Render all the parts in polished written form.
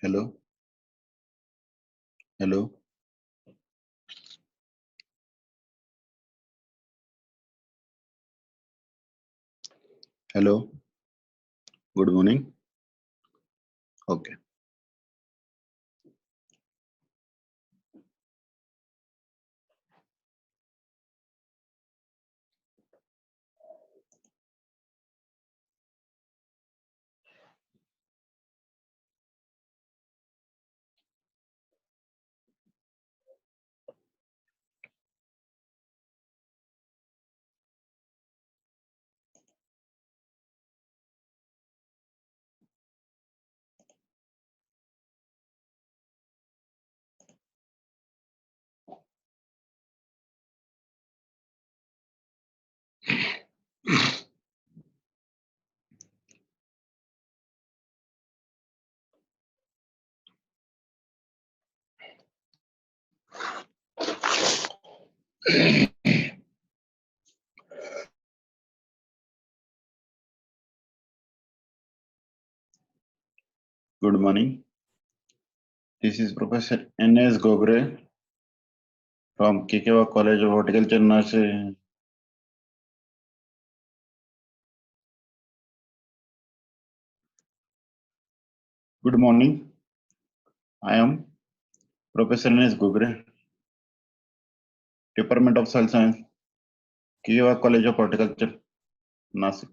Hello. Hello. Hello. Good morning. Okay. Good morning. This is Professor N.S. Gogre from Kikewa College of Horticulture Nursery. Good morning. I am Professor N.S. Gogre, Department of Soil Science, Kikewa College of Horticulture, Nasik.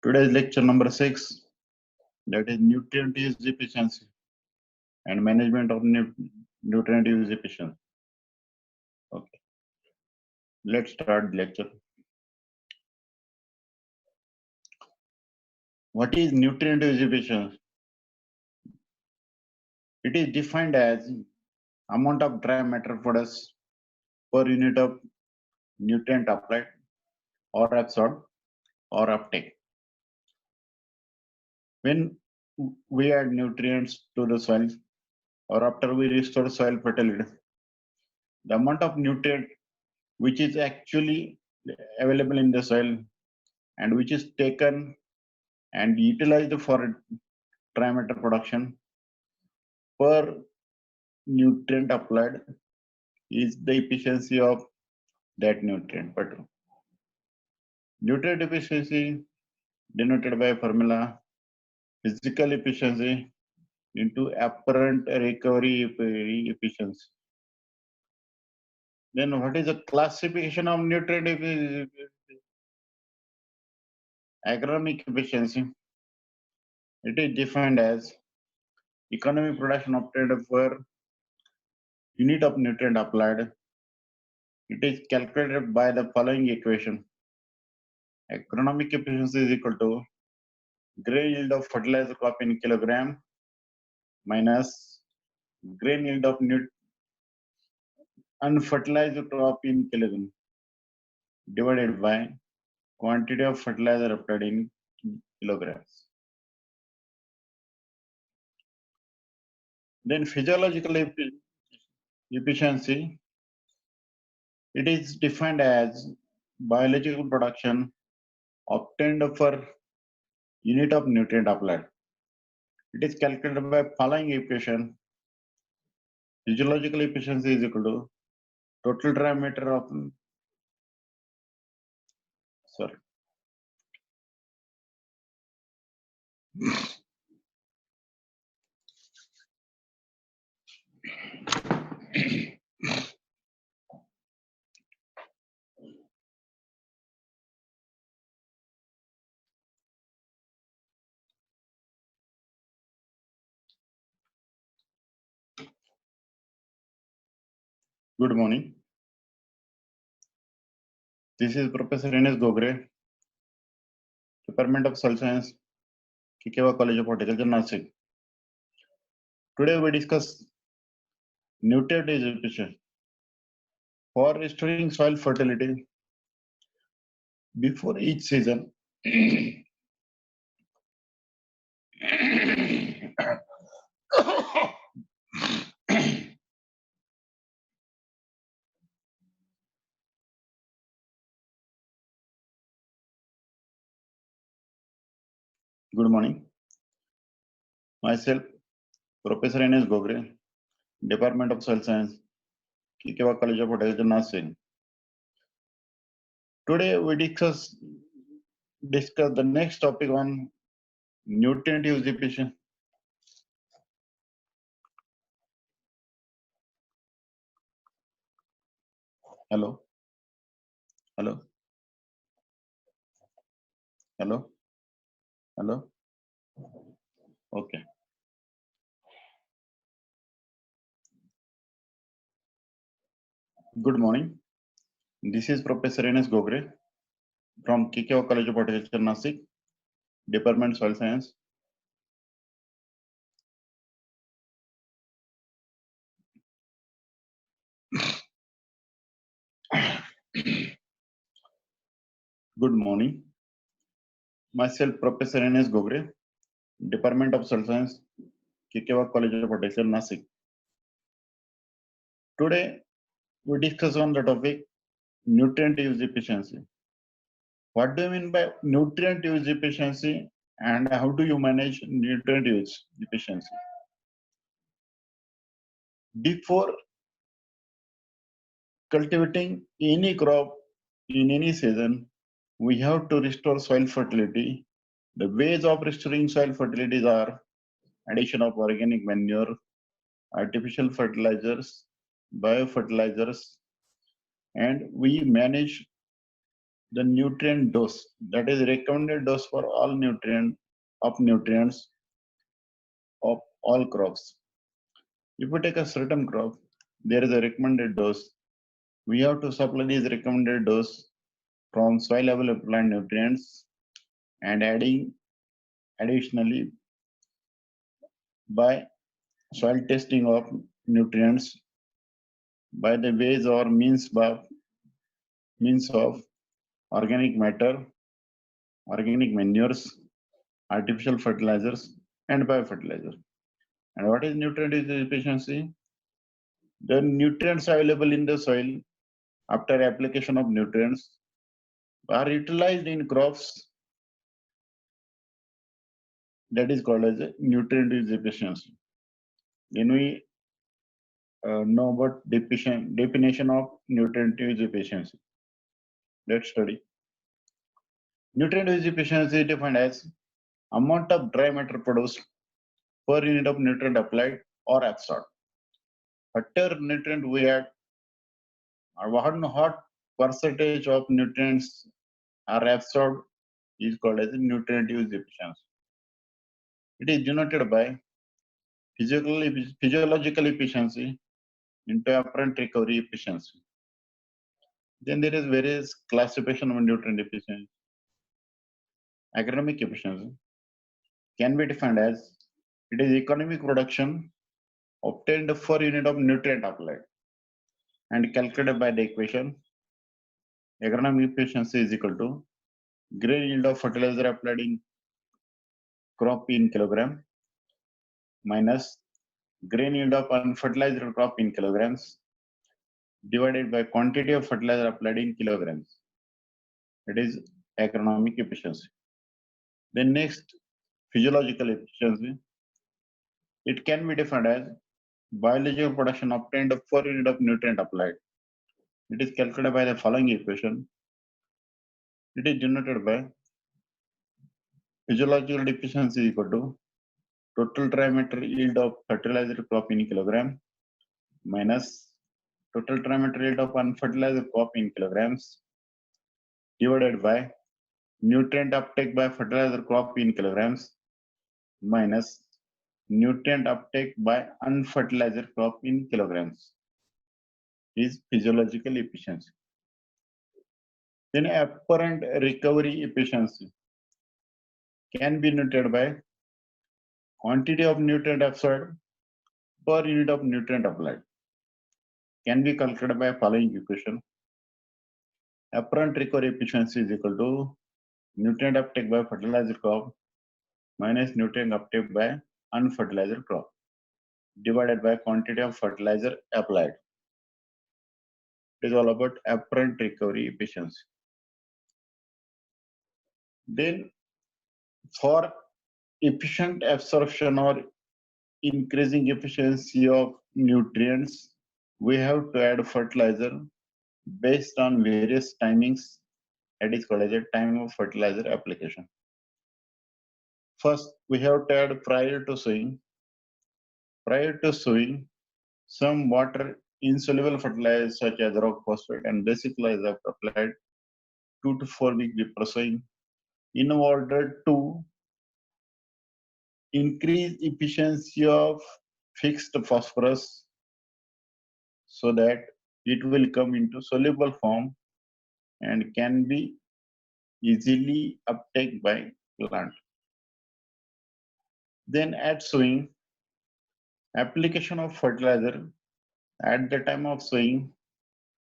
Today's lecture number 6, that is nutrient use efficiency and management of nutrient use efficiency. Okay. Let's start the lecture. What is nutrient use efficiency? It is defined as amount of dry matter products per unit of nutrient applied or absorbed or uptake. When we add nutrients to the soil or after we restore soil fertility, the amount of nutrient which is actually available in the soil and which is taken and utilized for dry matter production per nutrient applied is the efficiency of that nutrient. But nutrient efficiency denoted by formula physical efficiency into apparent recovery efficiency. Then what is the classification of nutrient efficiency? Agronomic efficiency. It is defined as economic production obtained per unit of nutrient applied. It is calculated by the following equation. Agronomic efficiency is equal to grain yield of fertilizer crop in kilogram minus grain yield of unfertilized crop in kilogram divided by quantity of fertilizer applied in kilograms. Then physiological efficiency, it is defined as biological production obtained per unit of nutrient applied. It is calculated by following equation. Physiological efficiency is equal to total dry matter of Good morning. This is Professor N.S. Gogre, Department of Soil Science, Kikewa College of Horticulture, Nasik. Today we discuss nutrient use efficiency. For restoring soil fertility before each season, Good morning. Myself, Professor N.S. Gogre, Department of Soil Science, Kikewa College of Agriculture, Nashik. Today we discuss the next topic on nutrient use efficiency. Hello, hello, hello, hello. Okay. Good morning. This is Professor N.S. Gogre from Kikewa College of Agriculture, Nashik, Department of Soil Science. Good morning. Myself, Professor N.S. Gogre, Department of Soil Science, Kikewa College of Agriculture, Nashik. Today we discuss on the topic nutrient use efficiency. What do you mean by nutrient use efficiency and how do you manage nutrient use efficiency? Before cultivating any crop in any season, we have to restore soil fertility. The ways of restoring soil fertility are addition of organic manure, artificial fertilizers, biofertilizers, and we manage the nutrient dose, that is recommended dose for all nutrients of all crops. If we take a certain crop, there is a recommended dose. We have to supply these recommended dose from soil level plant nutrients and adding additionally by soil testing of nutrients by the ways or means of organic matter, organic manures, artificial fertilizers, and biofertilizer. And what is nutrient use efficiency? The nutrients available in the soil after application of nutrients are utilized in crops, that is called as a nutrient use efficiency. Then we know about definition of nutrient use efficiency. Let's study. Nutrient use efficiency is defined as amount of dry matter produced per unit of nutrient applied or absorbed. Whatever nutrient we add, or what percentage of nutrients are absorbed is called as nutrient use efficiency. It is denoted by physiological efficiency into apparent recovery efficiency. Then there is various classification of nutrient efficiency. Agronomic efficiency can be defined as it is economic production obtained per unit of nutrient applied and calculated by the equation agronomic efficiency is equal to grain yield of fertilizer applied in crop in kilogram minus grain yield of unfertilizer crop in kilograms divided by quantity of fertilizer applied in kilograms. It is agronomic efficiency. Then next, physiological efficiency. It can be defined as biological production obtained per unit of nutrient applied. It is calculated by the following equation. It is denoted by physiological efficiency equal to total dry matter yield of fertilizer crop in kilogram minus total dry matter yield of unfertilizer crop in kilograms divided by nutrient uptake by fertilizer crop in kilograms minus nutrient uptake by unfertilizer crop in kilograms is physiological efficiency. Then apparent recovery efficiency can be noted by quantity of nutrient absorbed per unit of nutrient applied. Can be calculated by following equation. Apparent recovery efficiency is equal to nutrient uptake by fertilizer crop minus nutrient uptake by unfertilizer crop divided by quantity of fertilizer applied. It is all about apparent recovery efficiency. Then for efficient absorption or increasing efficiency of nutrients, we have to add fertilizer based on various timings. That is called as a time of fertilizer application. First, we have to add prior to sowing. Prior to sowing, some water insoluble fertilizers such as rock phosphate and basic fertilizer are applied 2 to 4 weeks before sowing in order to increase efficiency of fixed phosphorus so that it will come into soluble form and can be easily uptake by plant. Then at sowing, application of fertilizer at the time of sowing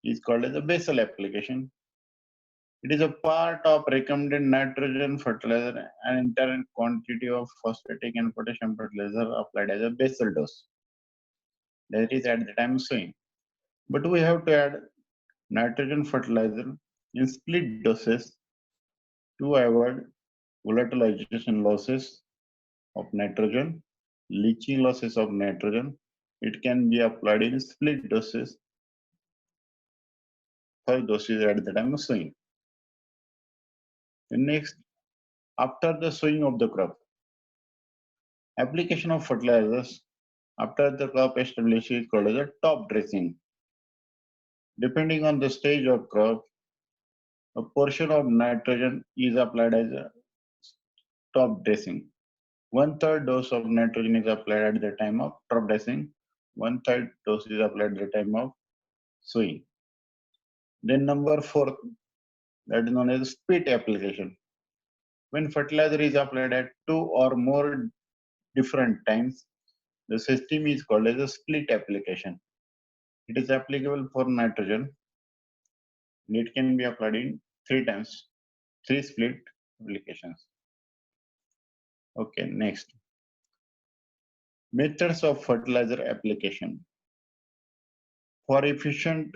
is called as a basal application. It is a part of recommended nitrogen fertilizer and entire quantity of phosphatic and potassium fertilizer applied as a basal dose. That is at the time of sowing. But we have to add nitrogen fertilizer in split doses to avoid volatilization losses of nitrogen, leaching losses of nitrogen. It can be applied in split doses for doses at the time of sowing. And next, after the sowing of the crop, application of fertilizers after the crop established is called as a top dressing. Depending on the stage of crop, a portion of nitrogen is applied as a top dressing. 1/3 dose of nitrogen is applied at the time of top dressing. 1/3 dose is applied at the time of sowing. Then number 4, that is known as split application. When fertilizer is applied at 2 or more different times, the system is called as a split application. It is applicable for nitrogen and it can be applied in 3 times, 3 split applications. Okay, next. Methods of fertilizer application. For efficient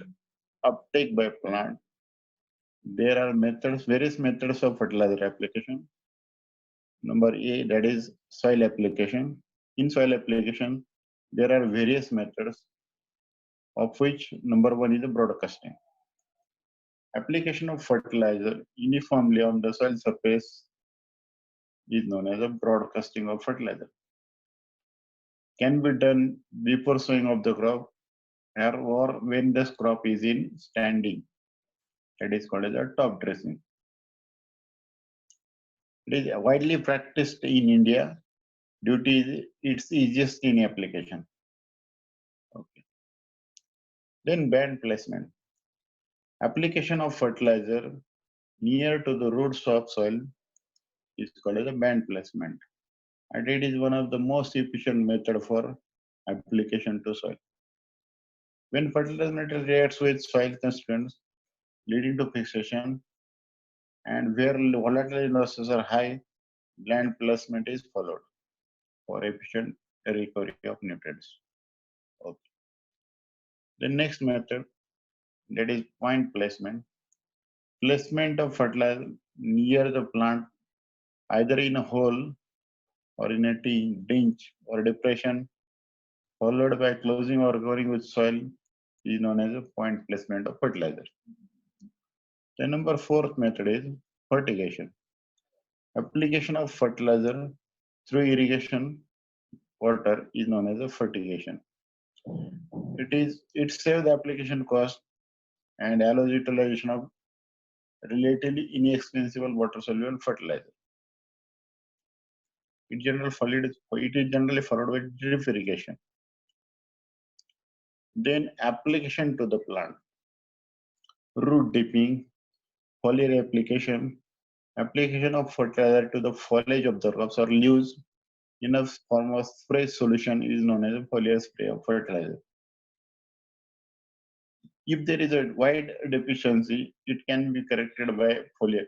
uptake by plant, there are various methods of fertilizer application. Number A, that is soil application. In soil application, there are various methods, of which number 1 is the broadcasting. Application of fertilizer uniformly on the soil surface is known as a broadcasting of fertilizer. Can be done before sowing of the crop or when the crop is in standing. That is called as a top dressing. It is widely practiced in India due to its easiest in application. Okay. Then band placement. Application of fertilizer near to the roots of soil is called as a band placement. And it is one of the most efficient method for application to soil. When fertilizer reacts with soil constituents, leading to fixation, and where volatility losses are high, band placement is followed for efficient recovery of nutrients. Okay. The next method, that is point placement. Placement of fertilizer near the plant, either in a hole or in a ditch or depression, followed by closing or covering with soil, is known as a point placement of fertilizer. The number 4th method is fertigation. Application of fertilizer through irrigation water is known as a fertigation. It saves the application cost and allows utilization of relatively inexpensive water soluble fertilizer. It is generally followed by drip irrigation. Then application to the plant. Root dipping, foliar application, application of fertilizer to the foliage of the crops or leaves in a form of spray solution is known as a foliar spray of fertilizer. If there is a wide deficiency, it can be corrected by foliar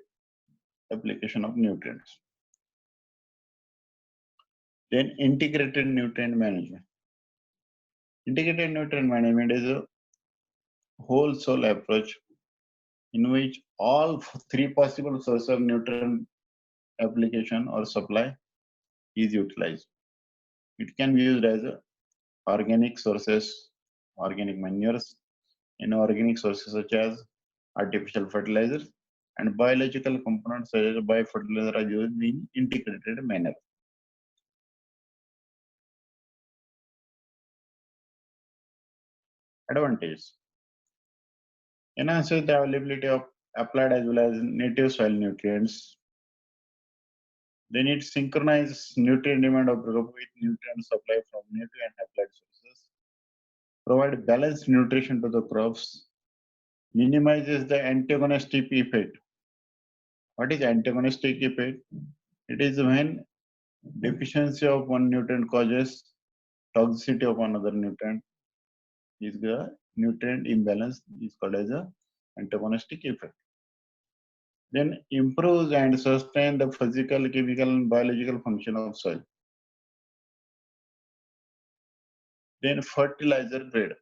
application of nutrients. Then integrated nutrient management. Integrated nutrient management is a whole soil approach in which all 3 possible sources of nutrient application or supply is utilized. It can be used as organic sources, organic manures, inorganic sources such as artificial fertilizers, and biological components such as biofertilizer are used in integrated manner. Advantage: enhances the availability of applied as well as native soil nutrients. They need synchronized nutrient demand of crop with nutrient supply from native and applied sources. Provide balanced nutrition to the crops. Minimizes the antagonistic effect. What is antagonistic effect? It is when deficiency of one nutrient causes toxicity of another nutrient. Is the nutrient imbalance is called as a antagonistic effect. Then improves and sustain the physical, chemical, and biological function of soil. Then fertilizer grade.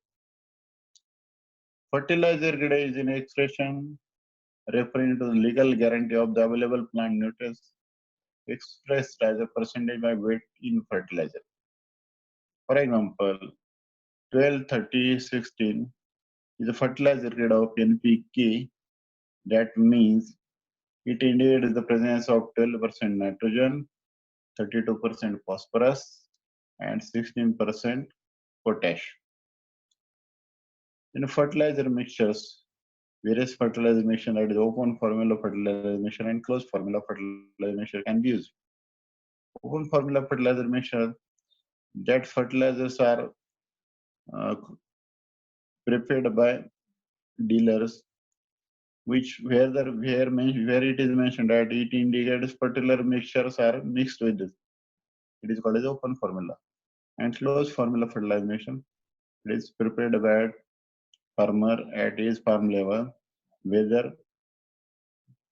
Fertilizer grade is an expression referring to the legal guarantee of the available plant nutrients expressed as a percentage by weight in fertilizer. For example, 12, 30, 16 is a fertilizer grade of NPK. That means it indicates the presence of 12% nitrogen, 32% phosphorus, and 16% potash. In fertilizer mixtures, various fertilizer mixture, that is open formula fertilizer mixture and closed formula fertilizer mixture can be used. Open formula fertilizer mixture, that fertilizers are uh, prepared by dealers, which where it is mentioned that it indicates particular mixtures are mixed with this. It is called as open formula. And closed formula fertilization, it is prepared by farmer at his farm level, whether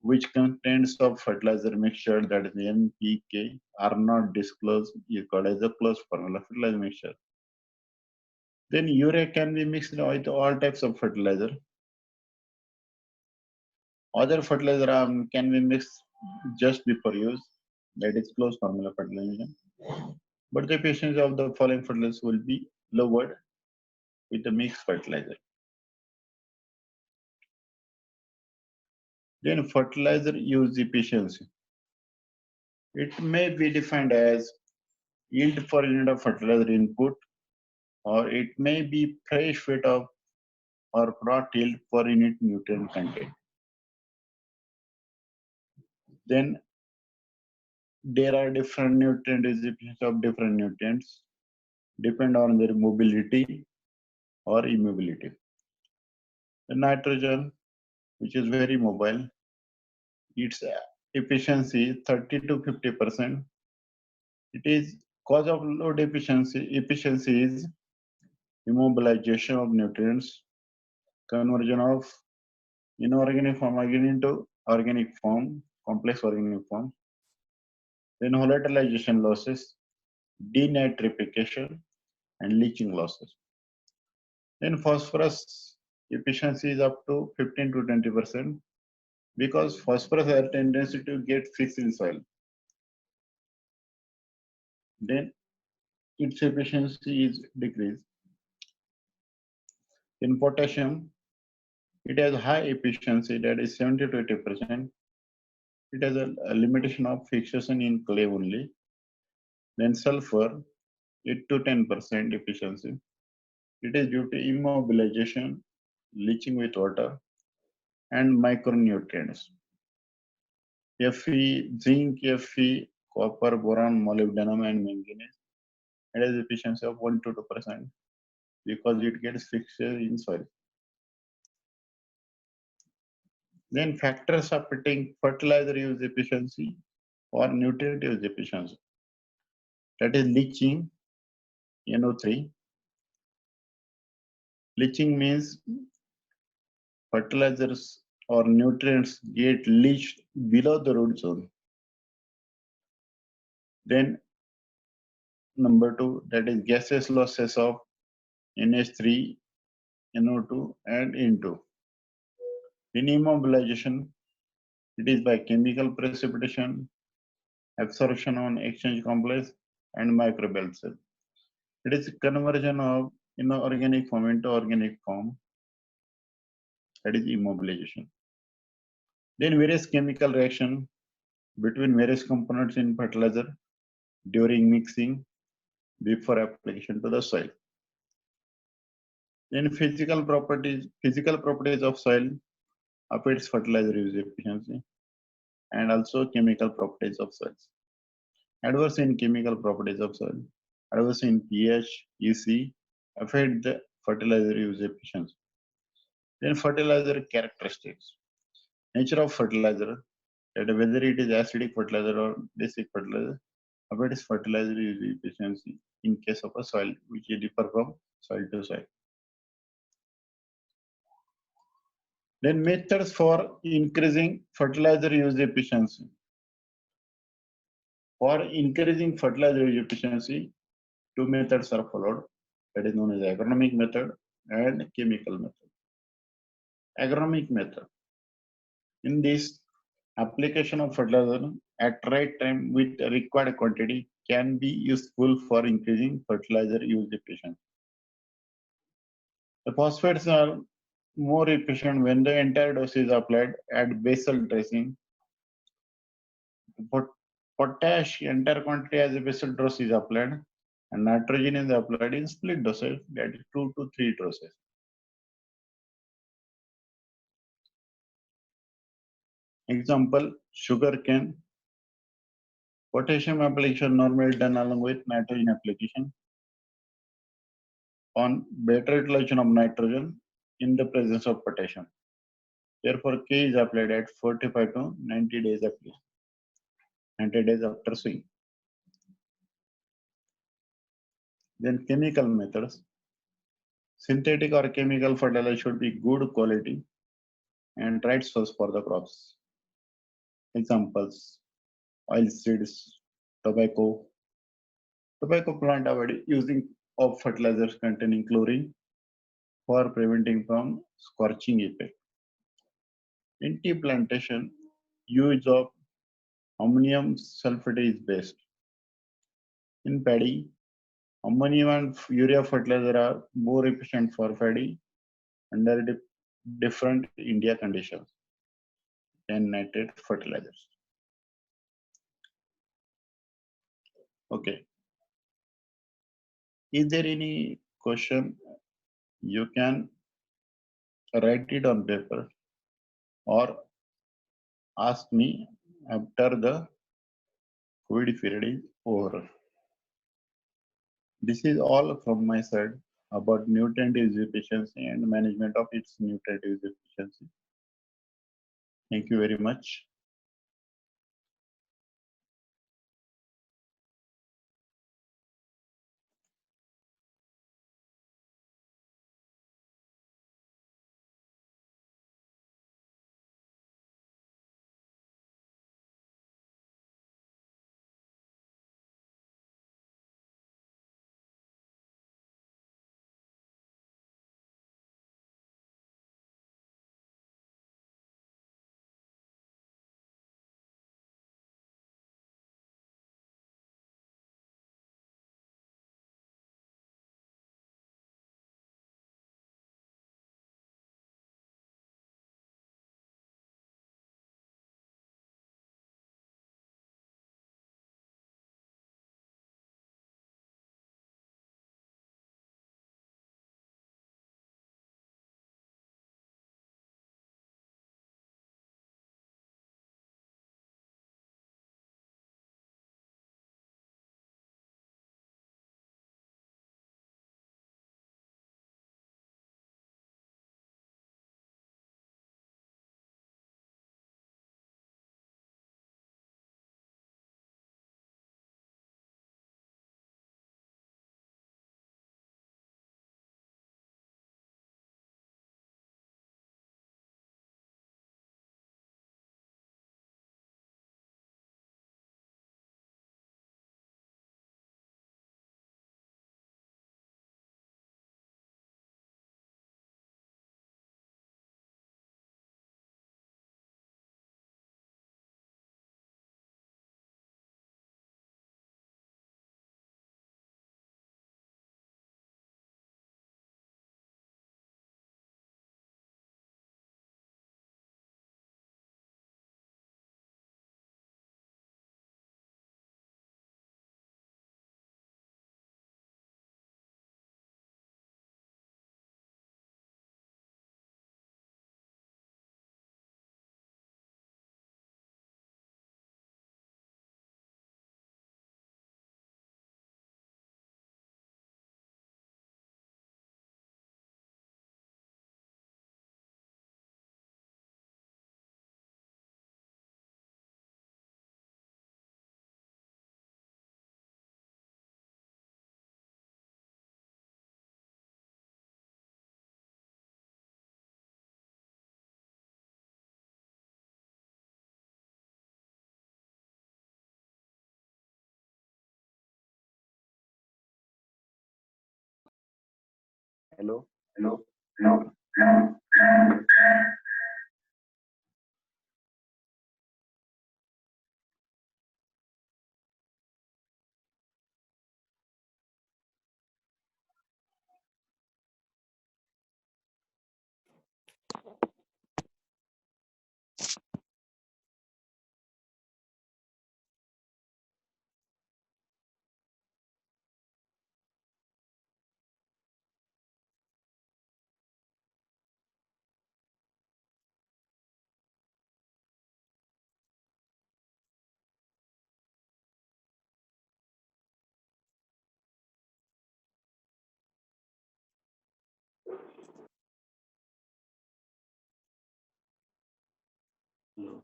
which contents of fertilizer mixture, that is NPK, are not disclosed, is called as a closed formula fertilizer mixture. Then urea can be mixed with all types of fertilizer. Other fertilizer can be mixed just before use, that is closed formula fertilization. But the efficiency of the following fertilizers will be lowered with the mixed fertilizer. Then fertilizer use efficiency. It may be defined as yield per unit of fertilizer input, or it may be fresh weight of or crop yield per unit nutrient content. Then there are different nutrient efficiency of different nutrients, depend on their mobility or immobility. The nitrogen, which is very mobile, its efficiency 30 to 50%. It is cause of low efficiency is immobilization of nutrients, conversion of inorganic form again into organic form, complex organic form, then volatilization losses, denitrification, and leaching losses. Then phosphorus efficiency is up to 15 to 20% because phosphorus has a tendency to get fixed in soil. Then its efficiency is decreased. In potassium, it has high efficiency, that is 70 to 80%. It has a limitation of fixation in clay only. Then sulfur, 8 to 10% efficiency. It is due to immobilization, leaching with water, and micronutrients. Fe, zinc, Fe, copper, boron, molybdenum, and manganese. It has efficiency of 1 to 2% because it gets fixed in soil. Then factors affecting fertilizer use efficiency or nutrient use efficiency. That is leaching, NO3. Leaching means fertilizers or nutrients get leached below the root zone. Then number 2, that is gaseous losses of NH3, NO2, and N2. In immobilization, it is by chemical precipitation, absorption on exchange complex, and microbial cell. It is conversion of inorganic form into organic form, that is immobilization. Then various chemical reaction between various components in fertilizer during mixing before application to the soil. Then physical properties of soil affects fertilizer use efficiency, and also chemical properties of soils. Adverse in chemical properties of soil, adverse in pH, EC affect the fertilizer use efficiency. Then fertilizer characteristics. Nature of fertilizer, that whether it is acidic fertilizer or basic fertilizer, affects fertilizer use efficiency in case of a soil which differ from soil to soil. Then methods for increasing fertilizer use efficiency. For increasing fertilizer use efficiency, two methods are followed. That is known as agronomic method and chemical method. Agronomic method. In this, application of fertilizer at right time with required quantity can be useful for increasing fertilizer use efficiency. The phosphates are more efficient when the entire dose is applied at basal dressing. Potash entire quantity as a basal dose is applied, and nitrogen is applied in split doses, that is 2 to 3 doses. Example, sugarcane. Potassium application normally done along with nitrogen application on better utilization of nitrogen in the presence of potassium. Therefore, K is applied at 45 to 90 days after 90 days after sowing. Then chemical methods. Synthetic or chemical fertilizer should be good quality and right source for the crops. Examples, oil seeds, tobacco. Tobacco plant avoid using of fertilizers containing chlorine for preventing from scorching effect. In tea plantation, use of ammonium sulfate is best. In paddy, ammonium and urea fertilizer are more efficient for paddy under different India conditions than nitrate fertilizers. Okay. Is there any question? You can write it on paper or ask me after the COVID period is over. This is all from my side about nutrient use efficiency and management of its nutrient use efficiency. Thank you very much. Hello. Hello. Hello. Hello.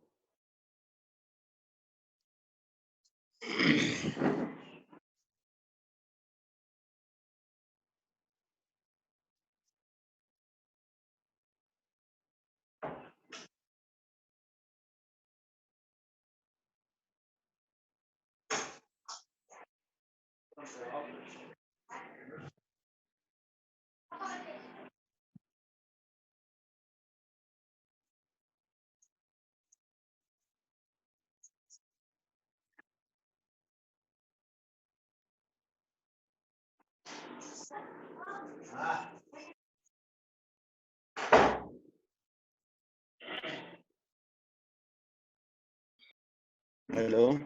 Hello.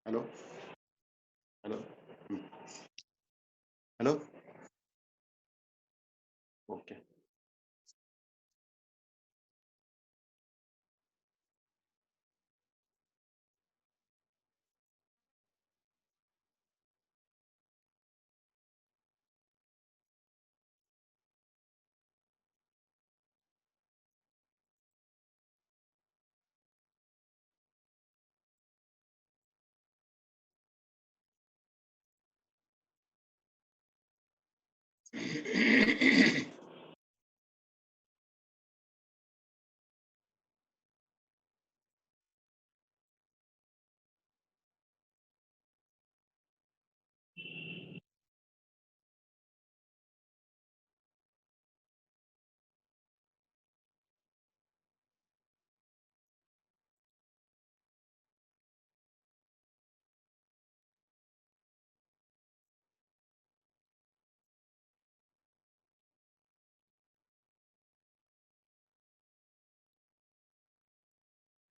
Hello. Hello. Hmm. Hello. Okay.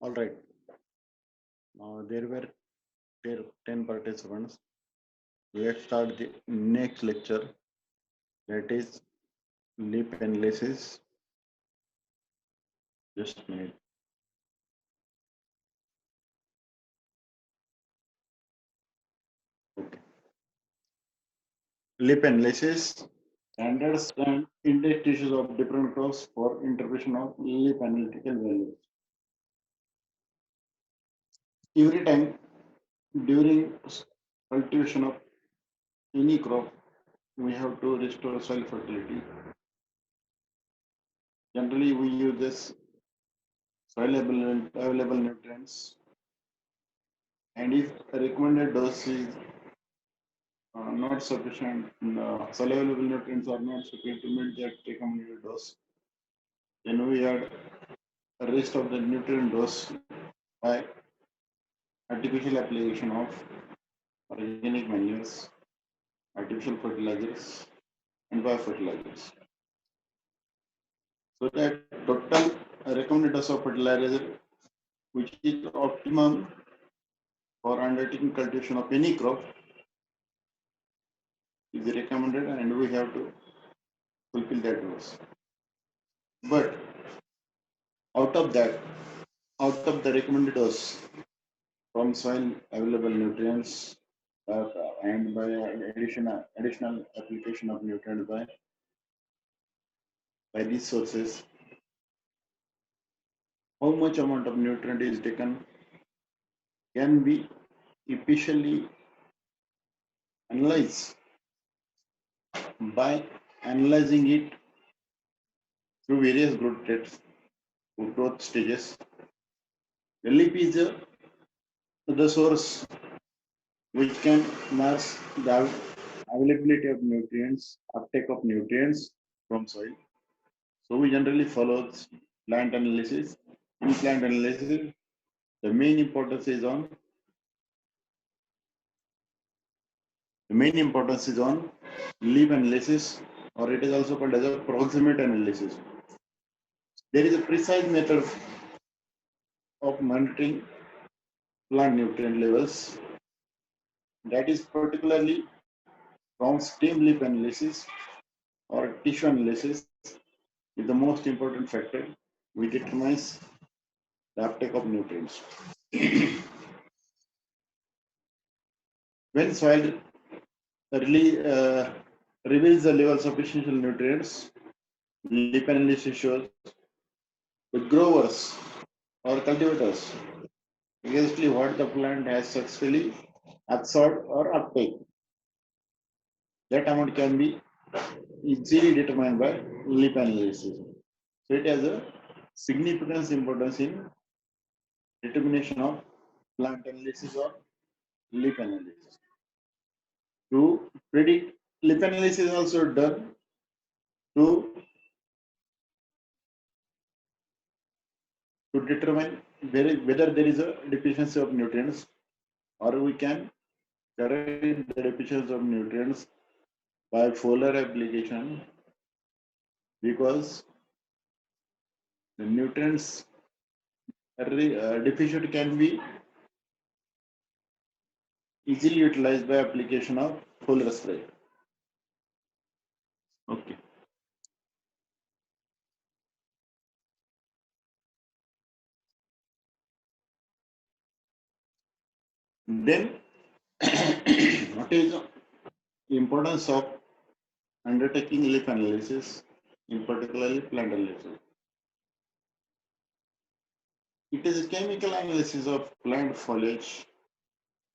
All right. There were 10 participants. Let's start the next lecture. That is lip analysis. Just a minute. Okay. Lip analysis. Standards and index tissues of different crops for interpretation of lip analytical values. Every time during cultivation of any crop, we have to restore soil fertility. Generally, we use this soil available nutrients, and if recommended dose is not sufficient, soil available nutrients are not sufficient to meet that recommended dose, then we add the rest of the nutrient dose by artificial application of organic manures, artificial fertilizers, and biofertilizers. So that total recommended dose of fertilizer, which is optimum for undertaking cultivation of any crop, is recommended, and we have to fulfill that dose. But out of that, out of the recommended dose from soil available nutrients and by additional application of nutrients by these sources, how much amount of nutrient is taken can be efficiently analyzed by analyzing it through various growth stages. The leaf is the source which can mask the availability of nutrients, uptake of nutrients from soil. So we generally follow plant analysis. In plant analysis, the main importance is on leaf analysis, or it is also called as a proximate analysis. There is a precise method of monitoring plant nutrient levels that is particularly from stem leaf analysis or tissue analysis is the most important factor which determines the uptake of nutrients. When soil really reveals the levels of essential nutrients, leaf analysis shows the growers or cultivators exactly what the plant has successfully absorbed or uptake. That amount can be easily determined by leaf analysis. So it has a significant importance in determination of plant analysis or leaf analysis. To predict, leaf analysis is also done to determine whether there is a deficiency of nutrients, or we can correct the deficiency of nutrients by foliar application, because the nutrients deficient can be easily utilized by application of foliar spray. Okay. Then, what is the importance of undertaking leaf analysis, in particularly plant analysis? It is a chemical analysis of plant foliage,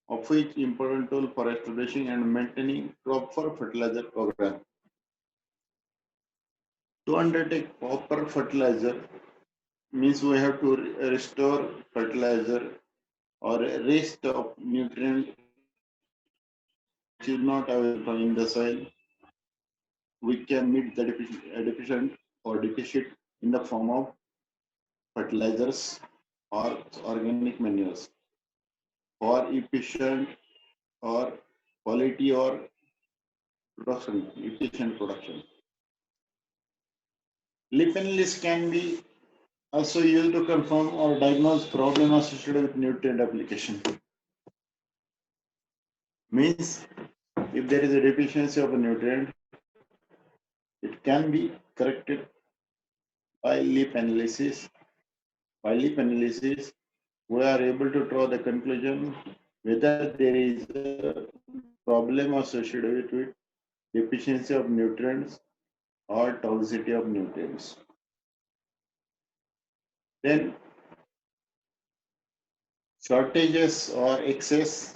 of which important tool for establishing and maintaining proper fertilizer program. To undertake proper fertilizer means we have to restore fertilizer or a rest of nutrient which is not available in the soil. We can meet the deficient or deficit in the form of fertilizers or organic manures for efficient or quality or efficient production. Leaf analysis can be also used to confirm or diagnose problems associated with nutrient application. Means, if there is a deficiency of a nutrient, it can be corrected by leaf analysis. By leaf analysis, we are able to draw the conclusion whether there is a problem associated with deficiency of nutrients or toxicity of nutrients. Then, shortages or excess,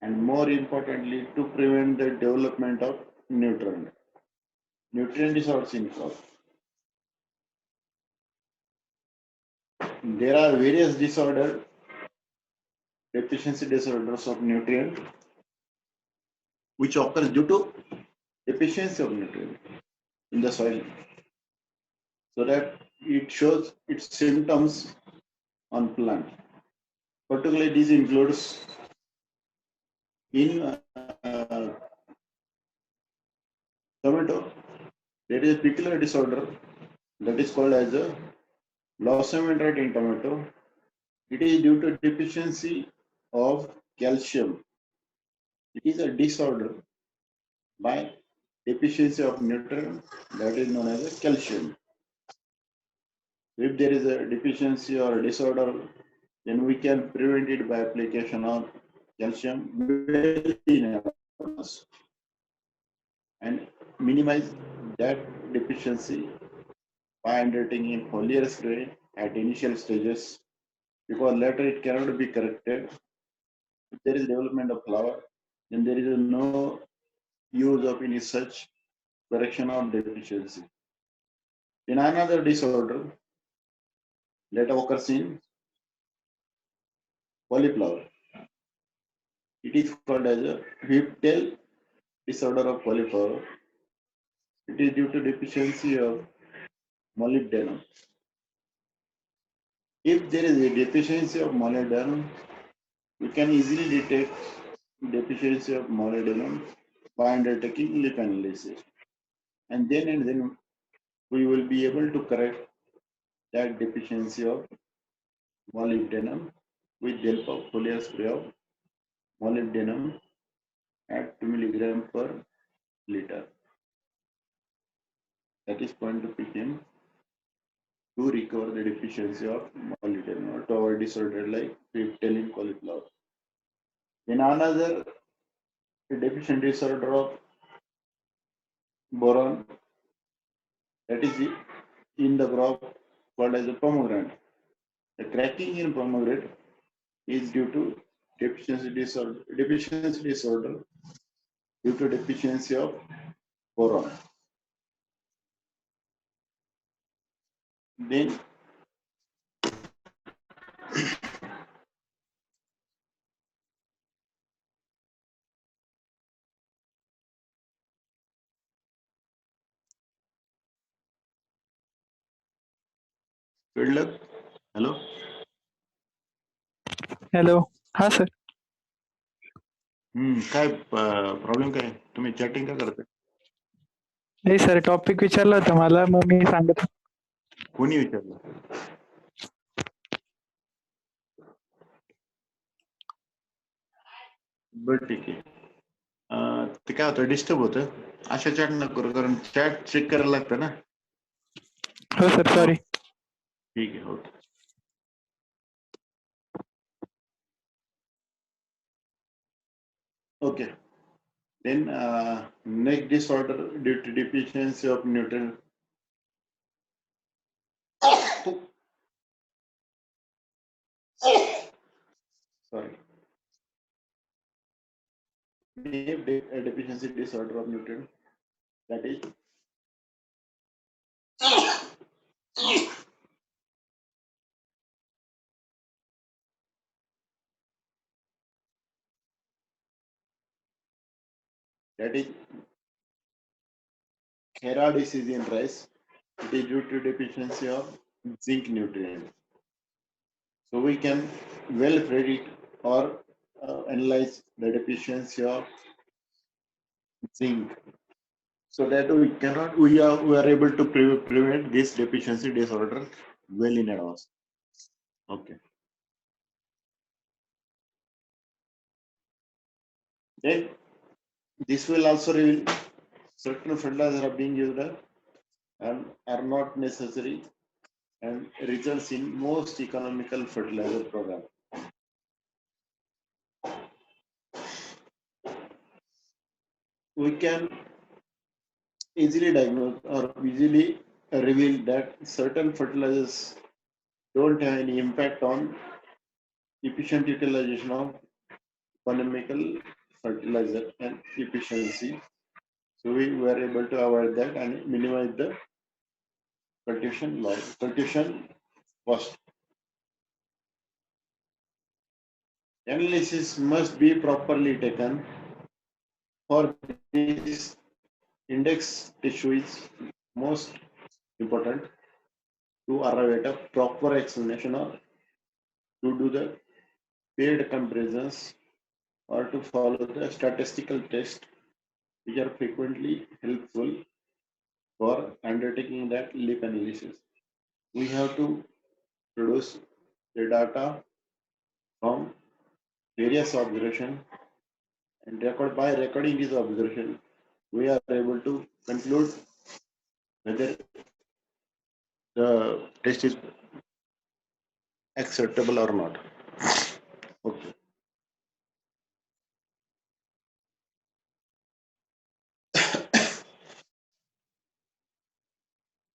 and more importantly, to prevent the development of nutrient disorders in crop. There are various deficiency disorders of nutrient, which occurs due to deficiency of nutrient in the soil, so that it shows its symptoms on plant. Particularly, this includes in tomato, there is a particular disorder that is called as a blossom rate in tomato. It is due to deficiency of calcium. It is a disorder by deficiency of nutrient that is known as a calcium. If there is a deficiency or a disorder, then we can prevent it by application of calcium well in advance and minimize that deficiency by undertaking foliar spray at initial stages, because later it cannot be corrected. If there is development of flower, then there is no use of any such correction of deficiency. In another disorder that occurs in cauliflower, it is called as a whiptail disorder of cauliflower. It is due to deficiency of molybdenum. If there is a deficiency of molybdenum, we can easily detect deficiency of molybdenum by undertaking leaf analysis. And then we will be able to correct that deficiency of molybdenum with the help of foliar spray of molybdenum at 2 milligram per liter. That is 0.2 ppm to recover the deficiency of molybdenum or to avoid disorder like whiptail in cauliflower. In another deficient disorder of boron, that is in the crop called as a pomegranate. The cracking in pomegranate is due to deficiency disorder due to deficiency of boron. Then good luck. Hello. Hello हा sir काय problem काय? तुम्ही chatting का करताय? नाही sir topic विचारला होता मला मग मी सांगत कोणी विचारलं? बरं ठीक आहे. ते काय होतं डिस्टर्ब होतं. अशा चॅट नको करू कारण चॅट चेक करायला लागतं ना. हो सर सॉरी ठीक आहे. Okay. Okay. Then next disorder due to deficiency of nutrient. Sorry. A deficiency disorder of nutrient, that is Khera disease in rice. It is due to deficiency of zinc nutrient. So we can well predict or analyze the deficiency of zinc, so that we are able to prevent this deficiency disorder well in advance. Okay. Then this will also reveal certain fertilizers are being used and are not necessary and results in most economical fertilizer program. We can easily diagnose or easily reveal that certain fertilizers don't have any impact on efficient utilization of economical fertilizer and efficiency. So we were able to avoid that and minimize the cultivation loss, cultivation cost. Analysis must be properly taken. For this, index tissue is most important to arrive at a proper explanation or to do the paired comparisons or to follow the statistical tests, which are frequently helpful for undertaking that leaf analysis. We have to produce the data from various observations and by recording this observation, we are able to conclude whether the test is acceptable or not. Okay.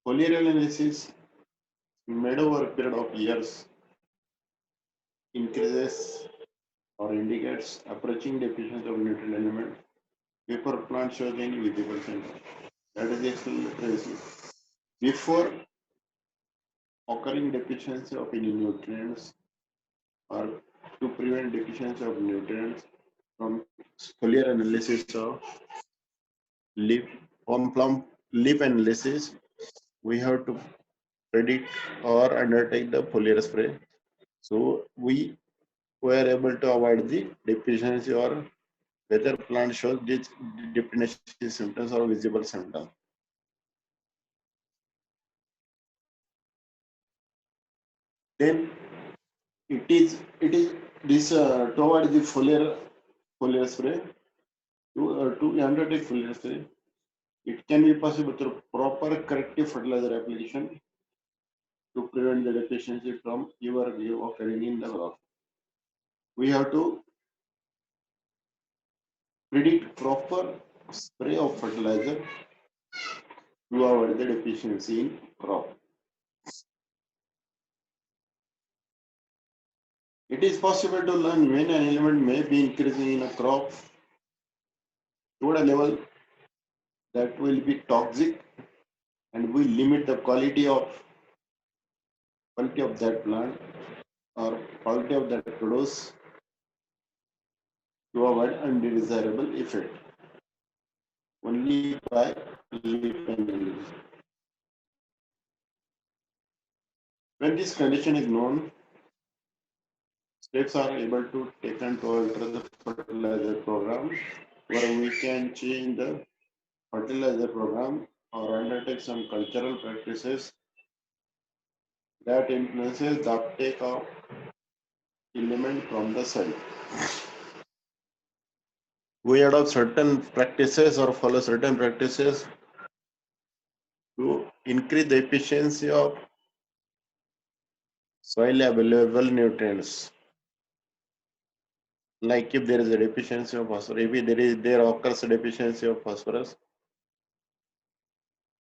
Foliar analysis made over a period of years increases or indicates approaching deficiency of nutrient element before plant shows any visible symptom. That is explained previously. Before occurring deficiency of any nutrients or to prevent deficiency of nutrients from foliar analysis of leaf from leaf analysis, we have to predict or undertake the foliar spray. So we were able to avoid the deficiency or whether plant shows these deficiency symptoms or visible symptoms. Then it is this toward the foliar spray to undertake foliar spray. It can be possible through proper corrective fertilizer application to prevent the deficiency from ever occurring in the crop. We have to predict proper spray of fertilizer to avoid the deficiency in crop. It is possible to learn when an element may be increasing in a crop to a level that will be toxic and will limit the quality of that plant or quality of that produce to avoid undesirable effect only by leaf analysis. When this condition is known, states are able to taken to alter the fertilizer program where we can change the fertilizer program or undertake some cultural practices that influences the uptake of element from the soil. We adopt certain practices or follow certain practices to increase the efficiency of soil available nutrients. Like if there is a deficiency of phosphorus, if there occurs a deficiency of phosphorus,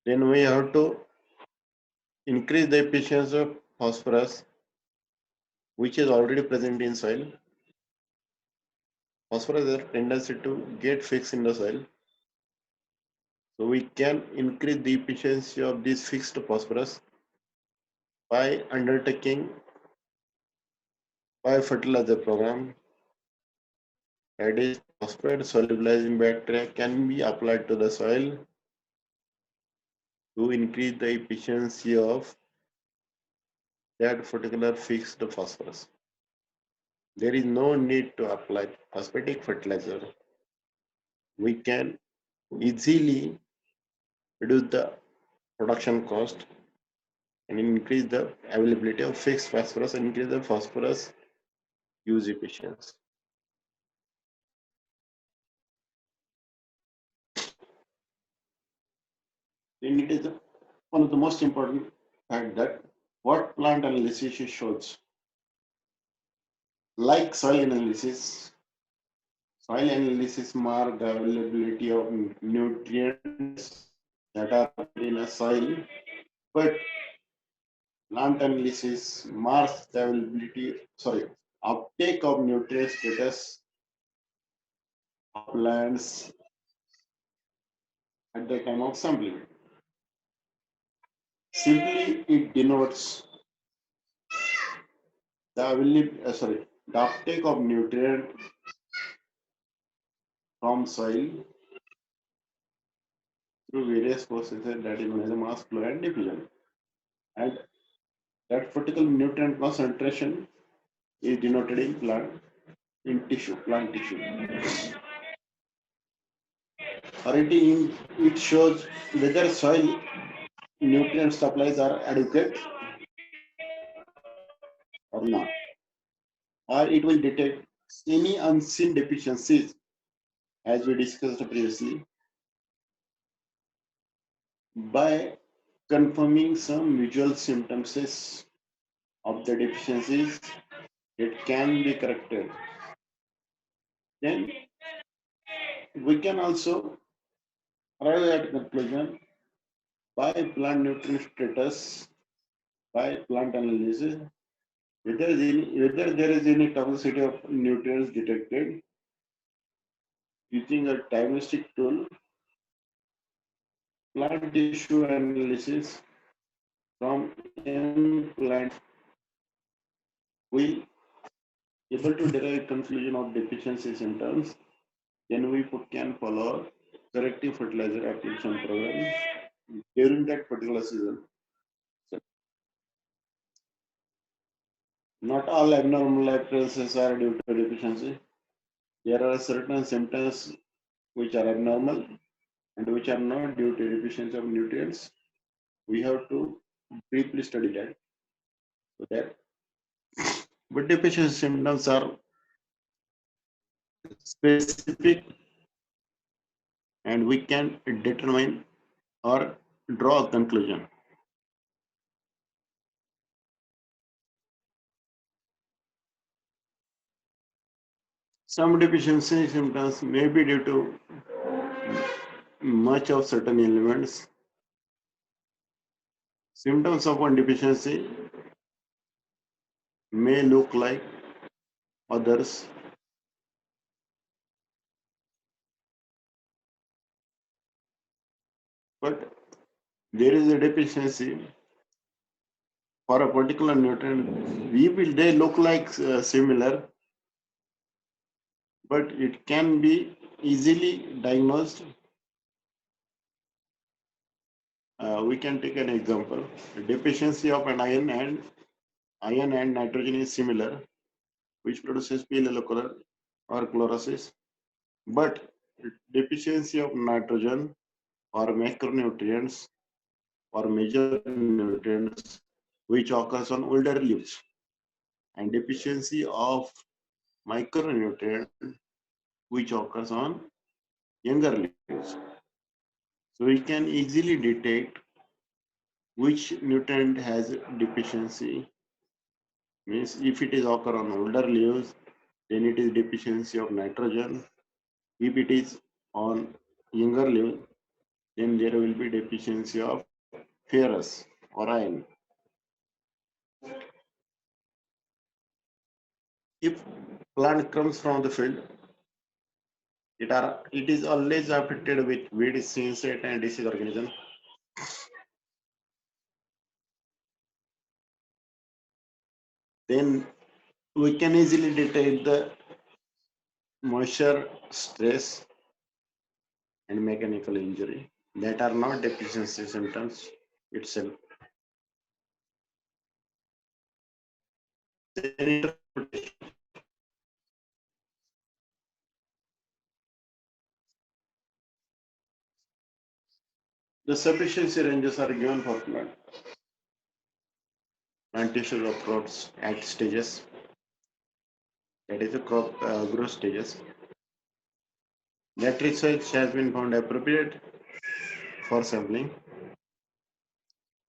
then we have to increase the efficiency of phosphorus, which is already present in soil. Phosphorus has a tendency to get fixed in the soil. So we can increase the efficiency of this fixed phosphorus by undertaking biofertilizer program. That is, phosphate solubilizing bacteria can be applied to the soil to increase the efficiency of that particular fixed phosphorus. There is no need to apply phosphatic fertilizer. We can easily reduce the production cost and increase the availability of fixed phosphorus and increase the phosphorus use efficiency. Then it is one of the most important fact that what plant analysis shows. Like soil analysis mark the availability of nutrients that are in a soil, but plant analysis marks the uptake of nutrient status of plants at the time of sampling. Simply, it denotes the uptake of nutrient from soil through various processes that is known as mass flow and diffusion. And that particular nutrient concentration is denoted in plant tissue. Or it shows whether soil nutrient supplies are adequate or not. Or it will detect any unseen deficiencies, as we discussed previously, by confirming some visual symptoms of the deficiencies, it can be corrected. Then we can also arrive at conclusion by plant nutrient status, by plant analysis, whether there is any toxicity of nutrients detected using a diagnostic tool, plant tissue analysis from young plant will able to derive conclusion of deficiency symptoms. Then we can follow corrective fertilizer application program during that particular season. So not all abnormal life processes are due to deficiency. There are certain symptoms which are abnormal and which are not due to deficiency of nutrients. We have to briefly study that. So that but deficiency symptoms are specific and we can determine or draw a conclusion. Some deficiency symptoms may be due to much of certain elements. Symptoms of one deficiency may look like others, but there is a deficiency for a particular nutrient. They look like similar, but it can be easily diagnosed. We can take an example. A deficiency of an iron and nitrogen is similar, which produces pale yellow color or chlorosis. But deficiency of nitrogen or macronutrients or major nutrients which occurs on older leaves, and deficiency of micronutrient which occurs on younger leaves. So we can easily detect which nutrient has deficiency. Means if it is occur on older leaves, then it is deficiency of nitrogen. If it is on younger leaves, then there will be deficiency of ferrous or iron. If plant comes from the field, it is always affected with weed, insect, and disease organism. Then we can easily detect the moisture stress and mechanical injury that are not deficiency symptoms itself. Then the sufficiency ranges are given for plant tissue of crops at stages, that is the crop growth stages. That research has been found appropriate for sampling.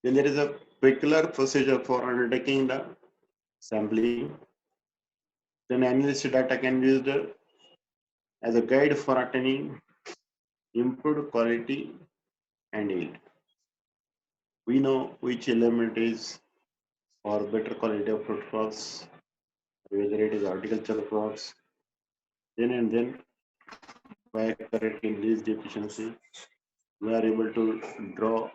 Then there is a particular procedure for undertaking the sampling. Then analysis data can be used as a guide for attaining improved quality and yield. We know which element is for better quality of fruit crops, whether it is horticultural crops. Then and then, by correcting these deficiencies, we are able to draw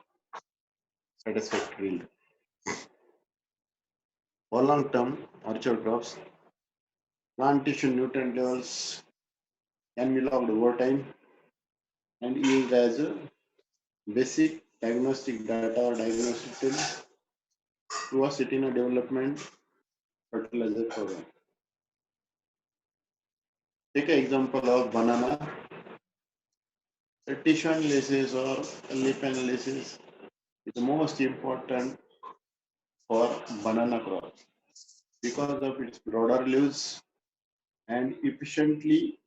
satisfactory yield. For long-term orchard crops, plant tissue nutrient levels can be logged over time and used as a basic diagnostic data or diagnostic tool to assist in a development fertilizer program. Take an example of banana. The tissue analysis or leaf analysis is the most important for banana crops because of its broader leaves and efficiently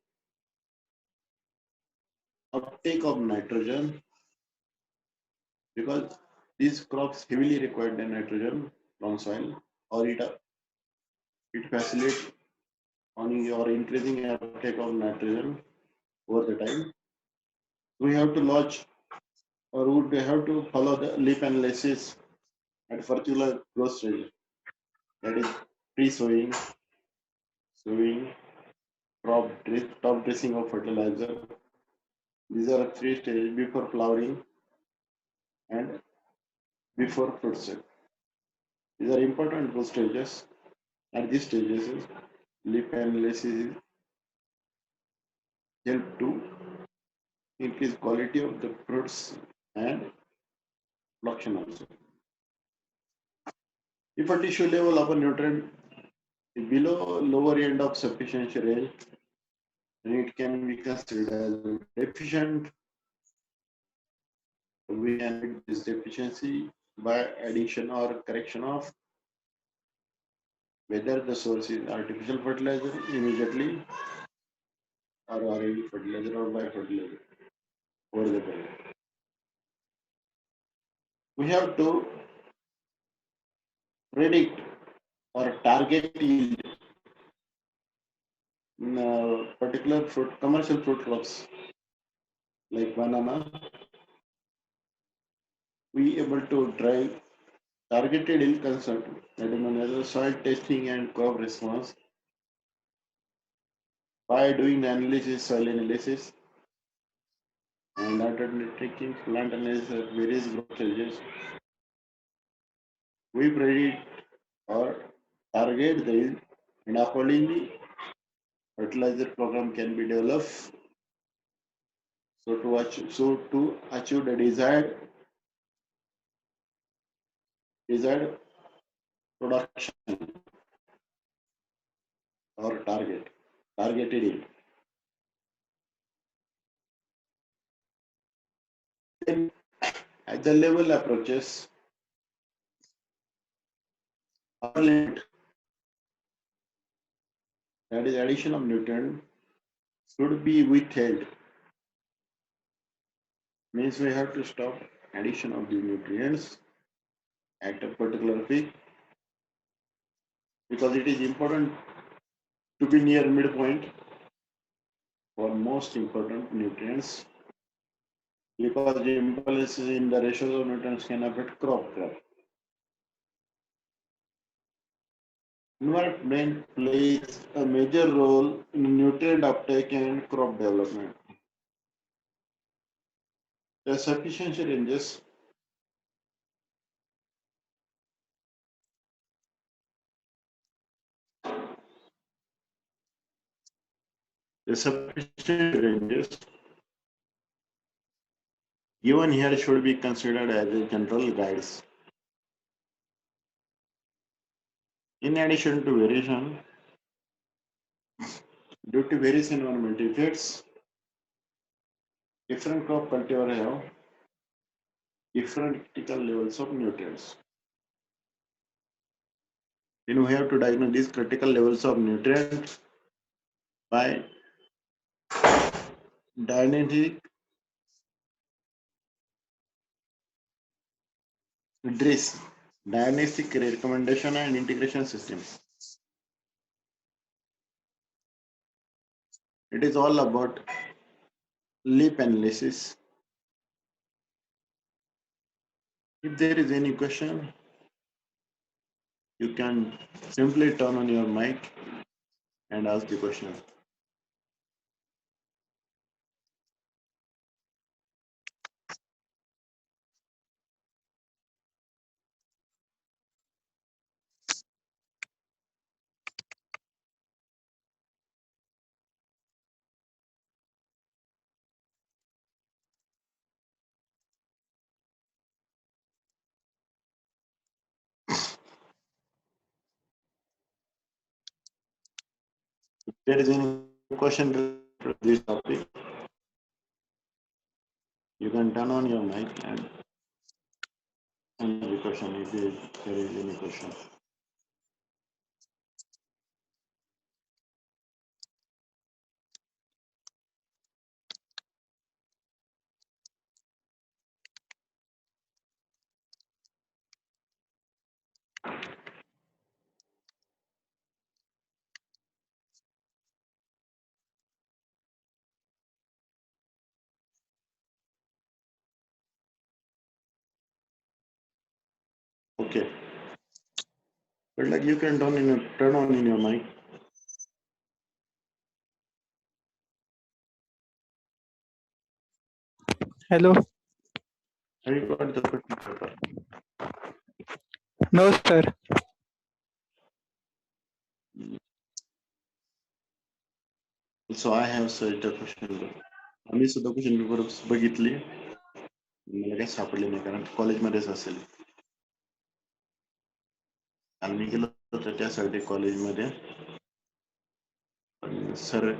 uptake of nitrogen, because These crops heavily require the nitrogen from soil, or it facilitates on or increasing uptake of nitrogen over the time. We have to lodge or would have to follow the leaf analysis at particular growth stage. That is pre-sowing, sowing, top dressing of fertilizer. These are three stages before flowering and before fruit set. These are important growth stages. At these stages, leaf analysis help to increase quality of the fruits and production also. If a tissue level of a nutrient is below lower end of sufficiency range, then it can be considered as deficient. We can meet this deficiency by addition or correction of whether the source is artificial fertilizer immediately or already fertilizer or by fertilizer over the period. We have to predict or target yield in particular fruit, commercial fruit crops like banana. We able to drive targeted yield concern that is known as soil testing and crop response by doing the analysis, soil analysis, and undertaking plant analysis at various growth stages. We predict or target the yield, and accordingly, fertilizer program can be developed to achieve the desired production or targeted yield. Then at the level approaches, upper limit, that is addition of nutrient, should be withheld. Means we have to stop addition of the nutrients at a particular peak because it is important to be near midpoint for most important nutrients because the imbalances in the ratios of nutrients can affect crop. Environment plays a major role in nutrient uptake and crop development. The sufficiency ranges the sufficiency ranges given here should be considered as a general guides. In addition to variation, due to various environmental effects, different crop cultivars have different critical levels of nutrients. Then we have to diagnose these critical levels of nutrients by dynamic DRIS, diagnostic recommendation and integration system. It is all about leaf analysis. If there is any question, you can simply turn on your mic and ask the question. If there is any question to this topic, you can turn on your mic and answer the question if there is any question. Okay. But like you can turn on in your mic. Hello. Have you got the question paper? No, sir. So I have searched the question paper. आम्ही सुद्धा question paper बघितली, मला काही सापडले नाही कारण कॉलेजमध्येच असेल. आणि मी गेलो होतो त्यासाठी कॉलेजमध्ये, सर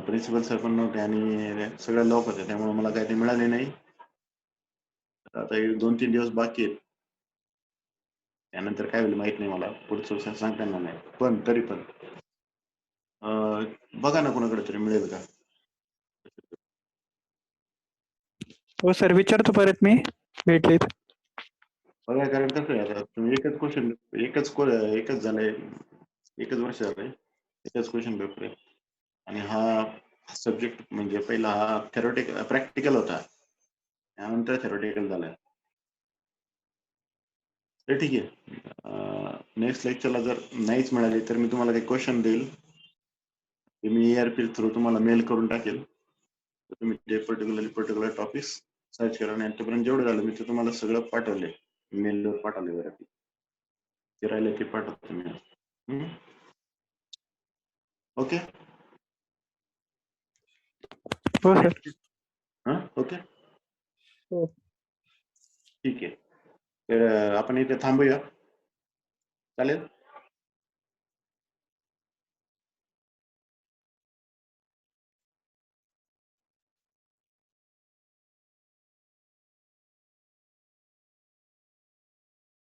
प्रिन्सिपल सर पण नव्हते आणि सगळ्या लोक होते, त्यामुळे मला काही ते मिळाले नाही. आता 2-3 दिवस बाकी आहेत, त्यानंतर काय होईल माहित नाही मला, पुढचं सांगता येणार नाही. पण तरी पण बघा ना कोणाकडे तरी मिळेल का. हो सर, विचारतो परत मी भेटलीत. बघा कारण कसं आहे, आता तुम्ही एकच क्वेश्चन एकच झालंय, एकच वर्ष झालंय, एकच क्वेश्चन पेपर आहे. आणि हा सब्जेक्ट म्हणजे पहिला हा प्रॅक्टिकल होता, त्यानंतर थेरोटिकल झालाय. तर ठीक आहे, नेक्स्ट लेक्चरला जर नाहीच मिळाली तर मी तुम्हाला काही क्वेश्चन देईल, ते मी ERP थ्रू तुम्हाला मेल करून टाकेल. तुम्ही ते पर्टिक्युलर टॉपिक्स सर्च करा. आणि आतापर्यंत जेवढं झालं मी ते तुम्हाला सगळं पाठवले, मेलवर पाठवले. बरं ते राहिले ते पाठवतो मी. ओके. हो सर. हां ओके हो. ठीक आहे. तर आपण इथे थांबूया, चालेल.